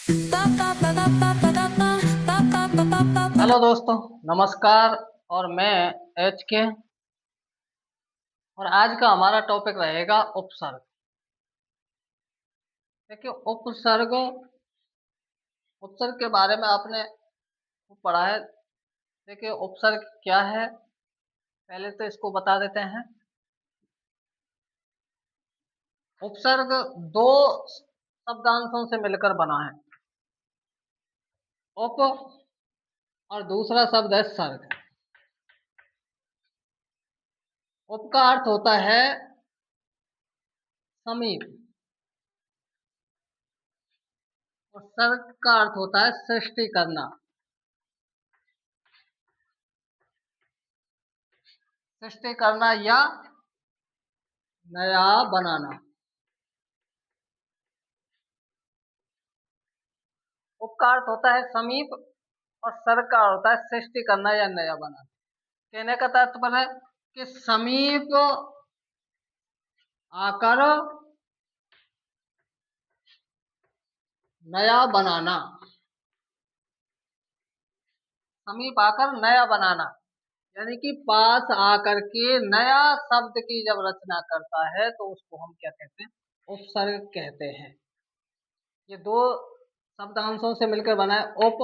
Hello दोस्तों, नमस्कार। और मैं एच के, और आज का हमारा टॉपिक रहेगा उपसर्ग। देखिए, उपसर्ग के बारे में आपने पढ़ा है। देखिए, उपसर्ग क्या है, पहले तो इसको बता देते हैं। उपसर्ग दो शब्दांशों से मिलकर बना है, उप और दूसरा शब्द है सर्ग। उप का अर्थ होता है समीप, और सर्ग का अर्थ होता है सृष्टि करना। सृष्टि करना या नया बनाना। उप का अर्थ होता है समीप, और सर्ग का अर्थ होता है सृष्टि करना या नया बनाना। कहने का तात्पर्य है कि समीप आकर नया बनाना। समीप आकर नया बनाना यानी कि पास आकर के नया शब्द की जब रचना करता है तो उसको हम क्या कहते हैं? उपसर्ग कहते हैं। ये दो शब्दांशों से मिलकर बना है उप।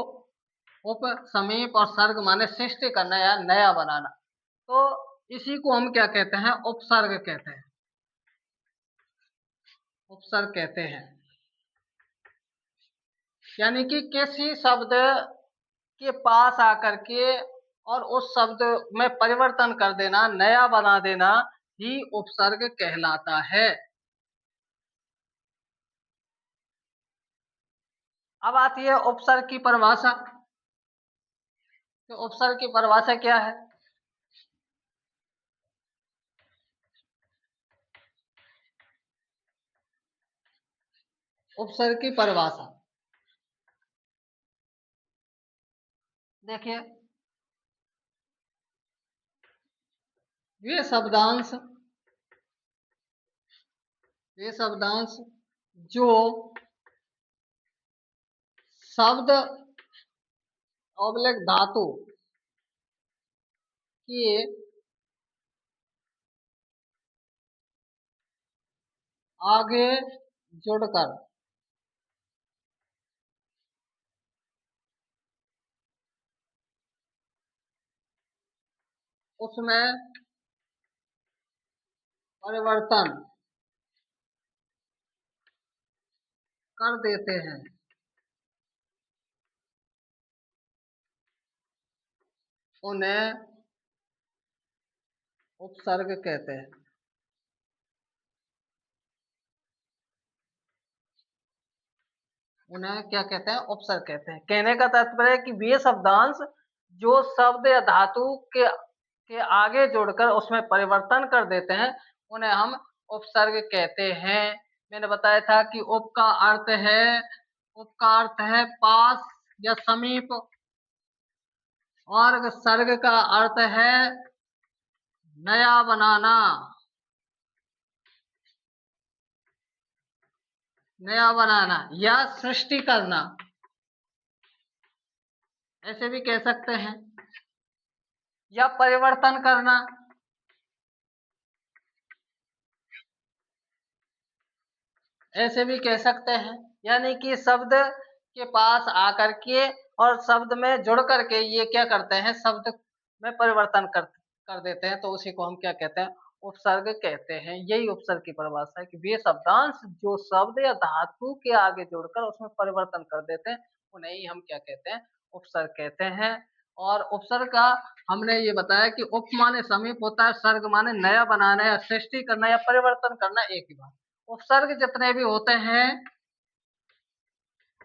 उप समीप और सर्ग माने सृष्टि करना या नया बनाना। तो इसी को हम क्या कहते हैं? उपसर्ग कहते हैं। उपसर्ग कहते हैं यानी कि किसी शब्द के पास आकर के और उस शब्द में परिवर्तन कर देना, नया बना देना ही उपसर्ग कहलाता है। अब आती है उपसर्ग की परिभाषा। तो उपसर्ग की परिभाषा क्या है? उपसर्ग की परिभाषा देखिए, वे शब्दांश जो शब्द ऑब्लिक धातु के आगे जुड़कर उसमें परिवर्तन कर देते हैं, उन्हें उपसर्ग कहते हैं। उन्हें क्या कहते हैं? उपसर्ग कहते हैं। कहने का तात्पर्य है कि वे शब्दांश जो शब्द या धातु के आगे जोड़कर उसमें परिवर्तन कर देते हैं, उन्हें हम उपसर्ग कहते हैं। मैंने बताया था कि उप का अर्थ है पास या समीप, और सर्ग का अर्थ है नया बनाना। नया बनाना या सृष्टि करना, ऐसे भी कह सकते हैं, या परिवर्तन करना। ऐसे भी कह सकते हैं। यानी कि शब्द के पास आकर के और शब्द में जुड़ करके ये क्या करते हैं? शब्द में परिवर्तन कर देते हैं, तो उसी को हम क्या कहते हैं? उपसर्ग कहते हैं। यही उपसर्ग की परिभाषा है कि वे शब्दांश जो शब्द या धातु के आगे जोड़कर उसमें परिवर्तन कर देते हैं, उन्हें ही हम क्या कहते हैं? उपसर्ग कहते हैं। और उपसर्ग का हमने ये बताया कि उप माने समीप होता है, सर्ग माने नया बनाना या सृष्टि करना या परिवर्तन करना, एक ही बात। उपसर्ग जितने भी होते हैं,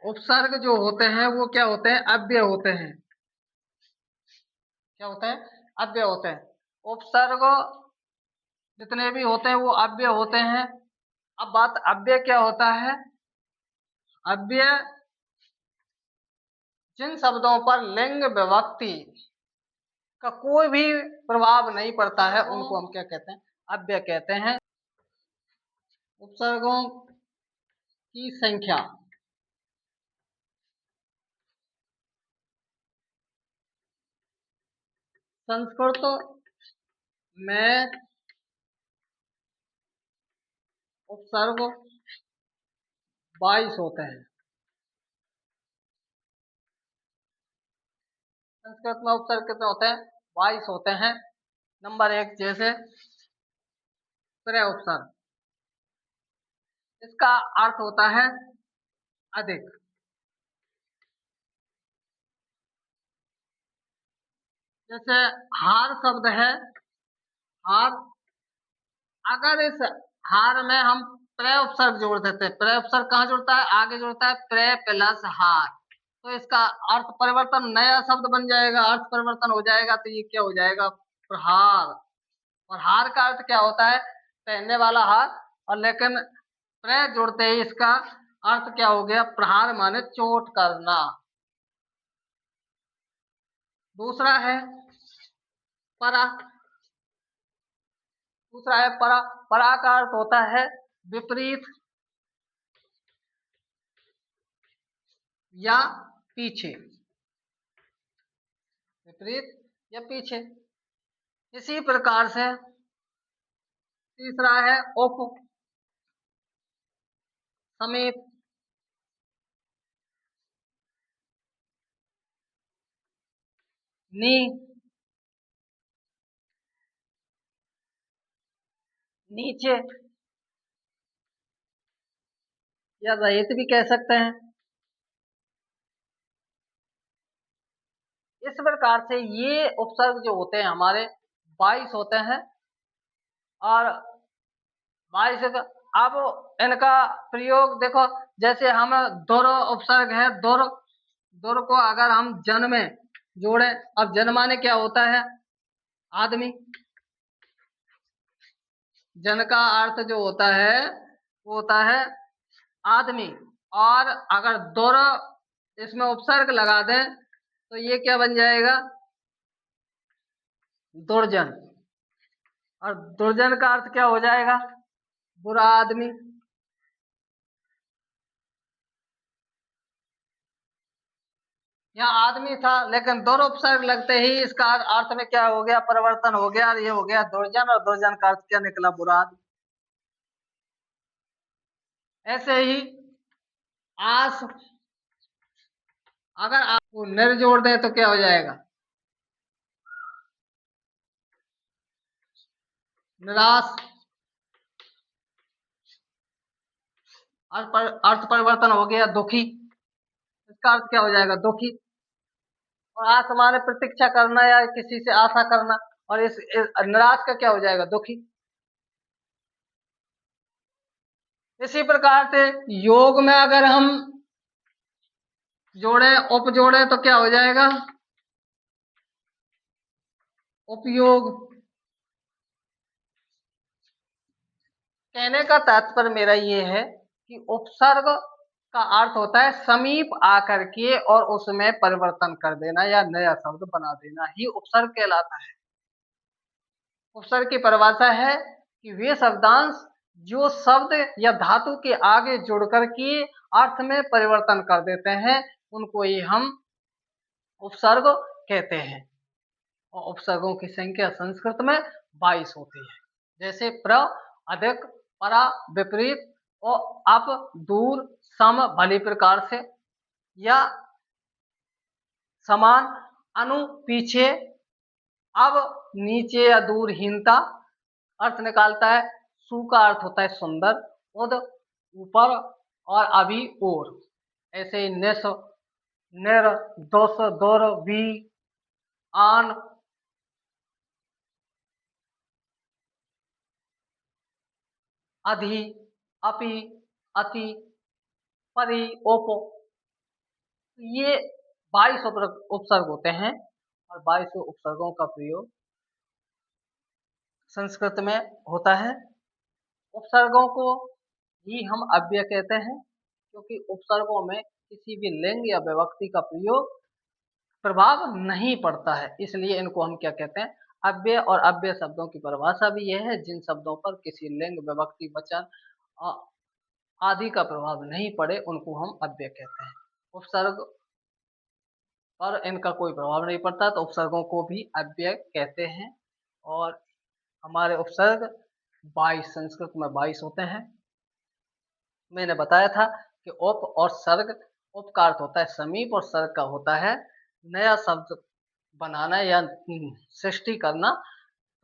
उपसर्ग जो होते हैं वो क्या होते हैं? अव्यय होते हैं। क्या होते हैं? अव्यय होते हैं। उपसर्ग जितने भी होते हैं वो अव्यय होते हैं। अब बात अव्यय क्या होता है? अव्यय जिन शब्दों पर लिंग विभक्ति का कोई भी प्रभाव नहीं पड़ता है, उनको हम क्या कहते हैं? अव्यय कहते हैं। उपसर्गों की संख्या संस्कृत में उपसर्ग 22 होते हैं। संस्कृत में उपसर्ग कितने होते हैं? 22 होते हैं। नंबर 1 जैसे प्रत्यय उपसर्ग, इसका अर्थ होता है अधिक। जैसे हार शब्द है, हार, अगर इस हार में हम प्रत्यय उपसर्ग जोड़ देते हैं, प्रत्यय उपसर्ग कहाँ जुड़ता है? आगे जुड़ता है, प्रत्यय प्लस हार, तो इसका अर्थ परिवर्तन, नया शब्द बन जाएगा, अर्थ परिवर्तन हो जाएगा। तो ये क्या हो जाएगा? प्रहार। और हार का अर्थ क्या होता है? पहनने वाला हार, और लेकिन प्रत्यय जोड़ते ही इसका अर्थ क्या हो गया? प्रहार माने चोट करना। दूसरा है परा। दूसरा है परा। परा का अर्थ होता है विपरीत या पीछे, विपरीत या पीछे। इसी प्रकार से तीसरा है उप, समीप, नी, नीचे, या रहित भी कह सकते हैं। इस प्रकार से ये उपसर्ग जो होते हैं हमारे 22 होते हैं। और 22 अब इनका प्रयोग देखो, जैसे हम दुर उपसर्ग है, दुर, दुर को अगर हम जन में जोड़े, अब जन माने क्या होता है? आदमी। जन का अर्थ जो होता है वो होता है आदमी। और अगर दुर इसमें उपसर्ग लगा दें तो ये क्या बन जाएगा? दुर्जन। और दुर्जन का अर्थ क्या हो जाएगा? बुरा आदमी। यहाँ आदमी था, लेकिन दुर उपसर्ग लगते ही इसका अर्थ में क्या हो गया? परिवर्तन हो गया, और ये हो गया दुर्जन। और दुर्जन का अर्थ क्या निकला? बुरा आदमी। ऐसे ही आस, अगर आपको निर जोड़ दें तो क्या हो जाएगा? निराश। अर्थ परिवर्तन हो गया दुखी। इसका अर्थ क्या हो जाएगा? दुखी। और आस माने प्रतीक्षा करना या किसी से आशा करना, और इस निराश का क्या हो जाएगा? दुखी। इसी प्रकार से योग में अगर हम जोड़े, उप जोड़े तो क्या हो जाएगा? उपयोग। कहने का तात्पर्य मेरा ये है कि उपसर्ग का अर्थ होता है समीप आकर के और उसमें परिवर्तन कर देना या नया शब्द बना देना ही उपसर्ग कहलाता है। उपसर्ग की परिभाषा है कि वे शब्दांश जो शब्द या धातु के आगे जुड़कर के अर्थ में परिवर्तन कर देते हैं, उनको ही हम उपसर्ग कहते हैं। और उपसर्गों की संख्या संस्कृत में 22 होती है। जैसे प्र, अधिक, परा, विपरीत, और अप, दूर, सम, भली प्रकार से, या समान, अनु, पीछे, अब, नीचे या दूर, हीनता अर्थ निकालता है। सु का अर्थ होता है सुंदर, उद, ऊपर, और अभी, और। ऐसे ही निस, निर, दोस, दोर, वी, आन, अधि, अपि, अति, परि, ओपो, ये 22 उपसर्ग होते हैं। और 22 उपसर्गों का प्रयोग संस्कृत में होता है। उपसर्गों को ही हम अव्यय कहते हैं, क्योंकि उपसर्गों में किसी भी लिंग या विभक्ति का प्रयोग प्रभाव नहीं पड़ता है, इसलिए इनको हम क्या कहते हैं? अव्यय। और अव्यय शब्दों की परिभाषा भी यह है जिन शब्दों पर किसी लिंग, विभक्ति, वचन आदि का प्रभाव नहीं पड़े, उनको हम अव्यय कहते हैं। उपसर्ग पर इनका कोई प्रभाव नहीं पड़ता, तो उपसर्गों को भी अव्यय कहते हैं। और हमारे उपसर्ग 22 संस्कृत में 22 होते हैं। मैंने बताया था कि उप और सर्ग, उप का अर्थ होता है समीप और सर्ग का होता है नया शब्द बनाना या सृष्टि करना,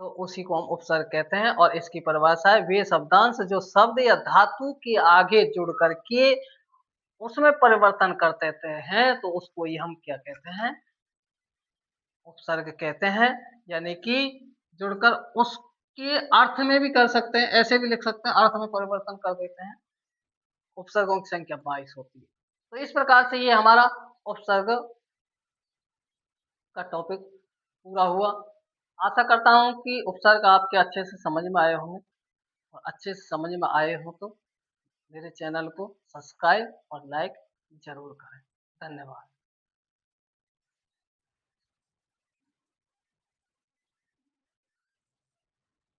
तो उसी को हम उपसर्ग कहते हैं। और इसकी परिभाषा है वे शब्दांश जो शब्द या धातु के आगे जुड़ करके उसमें परिवर्तन कर देते हैं, तो उसको ही हम क्या कहते हैं, उपसर्ग कहते हैं। यानी कि जुड़कर उसके अर्थ में भी कर सकते हैं, ऐसे भी लिख सकते हैं, अर्थ में परिवर्तन कर देते हैं। उपसर्गों की संख्या 22 होती है। तो इस प्रकार से ये हमारा उपसर्ग का टॉपिक पूरा हुआ। आशा करता हूँ कि उपसर्ग आपके अच्छे से समझ में आए होंगे, और अच्छे से समझ में आए हो तो मेरे चैनल को सब्सक्राइब और लाइक ज़रूर करें। धन्यवाद।